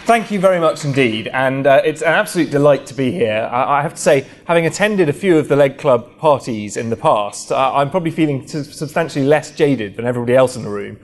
Thank you very much indeed, and it's an absolute delight to be here. I have to say, having attended a few of the Leg Club parties in the past, I'm probably feeling substantially less jaded than everybody else in the room.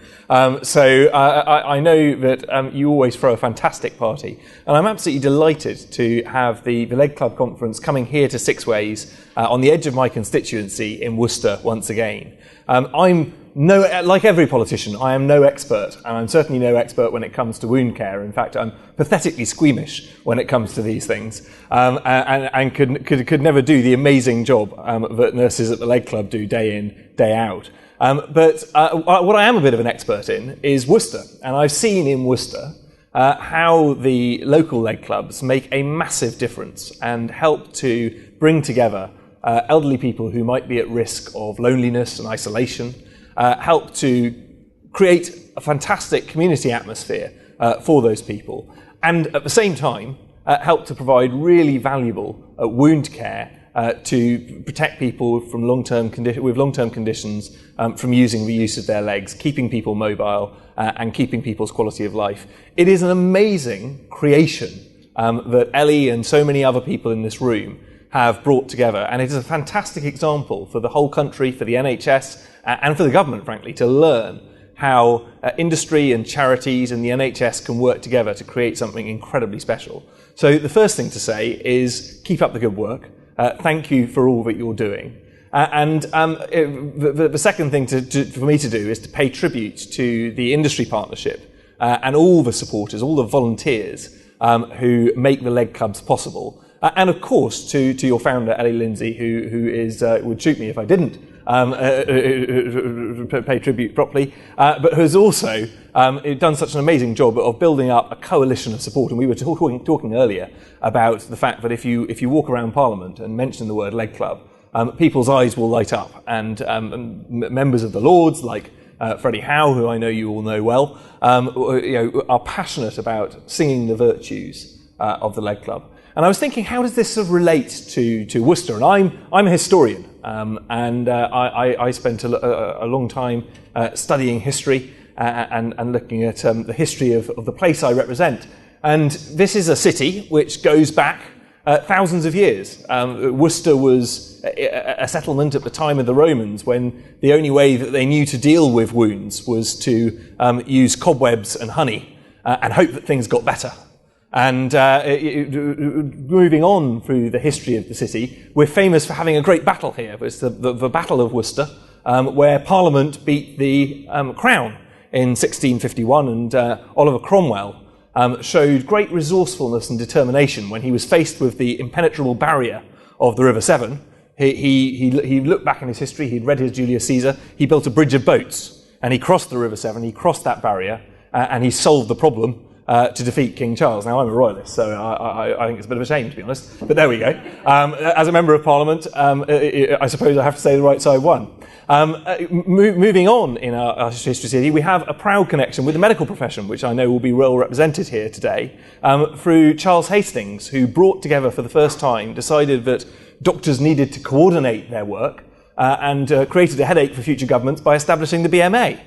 So I know that you always throw a fantastic party, and I'm absolutely delighted to have the Leg Club conference coming here to Six Ways on the edge of my constituency in Worcester once again. Like every politician, I am no expert, and I'm certainly no expert when it comes to wound care. In fact, I'm pathetically squeamish when it comes to these things, and could never do the amazing job that nurses at the Leg Club do day in, day out. But what I am a bit of an expert in is Worcester, and I've seen in Worcester how the local leg clubs make a massive difference and help to bring together elderly people who might be at risk of loneliness and isolation, help to create a fantastic community atmosphere for those people, and at the same time help to provide really valuable wound care to protect people from long-term conditions from using the use of their legs, keeping people mobile and keeping people's quality of life. It is an amazing creation that Ellie and so many other people in this room have brought together, and it is a fantastic example for the whole country, for the NHS, and for the government, frankly, to learn how industry and charities and the NHS can work together to create something incredibly special. So the first thing to say is keep up the good work. Thank you for all that you're doing. The second thing for me to do is to pay tribute to the industry partnership and all the supporters, all the volunteers who make the leg clubs possible. And of course, to your founder, Ellie Lindsay, who would shoot me if I didn't pay tribute properly, but who's also done such an amazing job of building up a coalition of support. And we were talking earlier about the fact that if you walk around Parliament and mention the word leg club, people's eyes will light up, and members of the Lords, like Freddie Howe, who I know you all know well, are passionate about singing the virtues of the leg club. And I was thinking, how does this sort of relate to Worcester? And I'm a historian, and I spent a long time studying history and looking at the history of the place I represent. And this is a city which goes back thousands of years. Worcester was a settlement at the time of the Romans, when the only way that they knew to deal with wounds was to use cobwebs and honey and hope that things got better. And moving on through the history of the city, we're famous for having a great battle here. It's the Battle of Worcester, where Parliament beat the Crown in 1651, and Oliver Cromwell showed great resourcefulness and determination when he was faced with the impenetrable barrier of the River Severn. He looked back in his history, he'd read his Julius Caesar, he built a bridge of boats, and he crossed the River Severn, he crossed that barrier, and he solved the problem to defeat King Charles. Now, I'm a royalist, so I think it's a bit of a shame, to be honest, but there we go. As a member of Parliament, I suppose I have to say the right side won. Moving on in our history city, we have a proud connection with the medical profession, which I know will be well represented here today, through Charles Hastings, who brought together for the first time, decided that doctors needed to coordinate their work, and created a headache for future governments by establishing the BMA.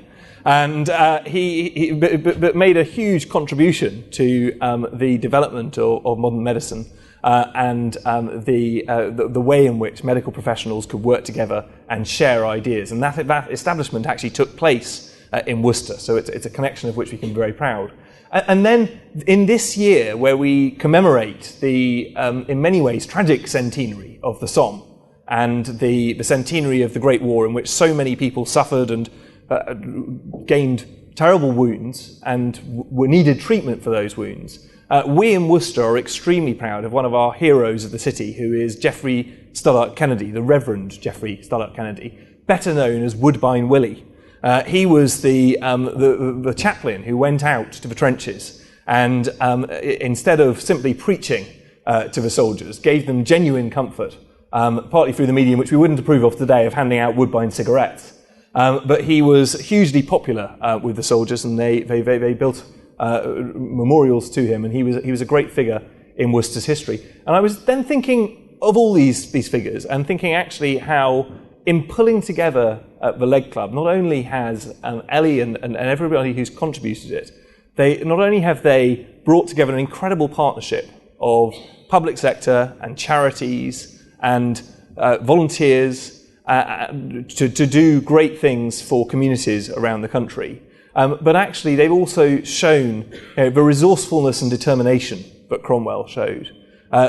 And he made a huge contribution to the development of modern medicine and the way in which medical professionals could work together and share ideas. And that establishment actually took place in Worcester, so it's a connection of which we can be very proud. And then in this year, where we commemorate the, in many ways, tragic centenary of the Somme and the centenary of the Great War, in which so many people suffered and gained terrible wounds and needed treatment for those wounds. We in Worcester are extremely proud of one of our heroes of the city, who is Geoffrey Stoddart Kennedy, the Reverend Geoffrey Stoddart Kennedy, better known as Woodbine Willie. He was the chaplain who went out to the trenches and instead of simply preaching to the soldiers, gave them genuine comfort, partly through the medium which we wouldn't approve of today, of handing out Woodbine cigarettes. But he was hugely popular with the soldiers, and they built memorials to him, and he was a great figure in Worcester's history. And I was then thinking of all these figures, and thinking actually how, in pulling together the Leg Club, not only has Ellie and everybody who's contributed it not only have they brought together an incredible partnership of public sector and charities and volunteers to do great things for communities around the country, but actually they've also shown the resourcefulness and determination that Cromwell showed,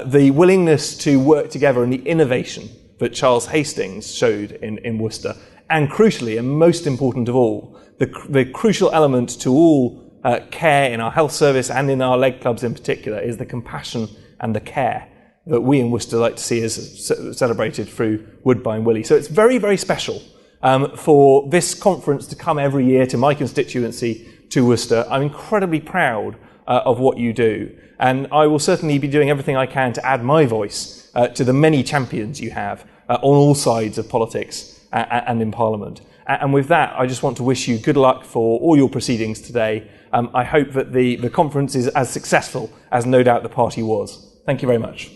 the willingness to work together and the innovation that Charles Hastings showed in Worcester, and crucially, and most important of all, the crucial element to all care in our health service and in our leg clubs in particular is the compassion and the care that we in Worcester like to see as celebrated through Woodbine Willie. So it's very, very special for this conference to come every year to my constituency, to Worcester. I'm incredibly proud of what you do, and I will certainly be doing everything I can to add my voice to the many champions you have on all sides of politics and in Parliament. And with that, I just want to wish you good luck for all your proceedings today. I hope that the conference is as successful as no doubt the party was. Thank you very much.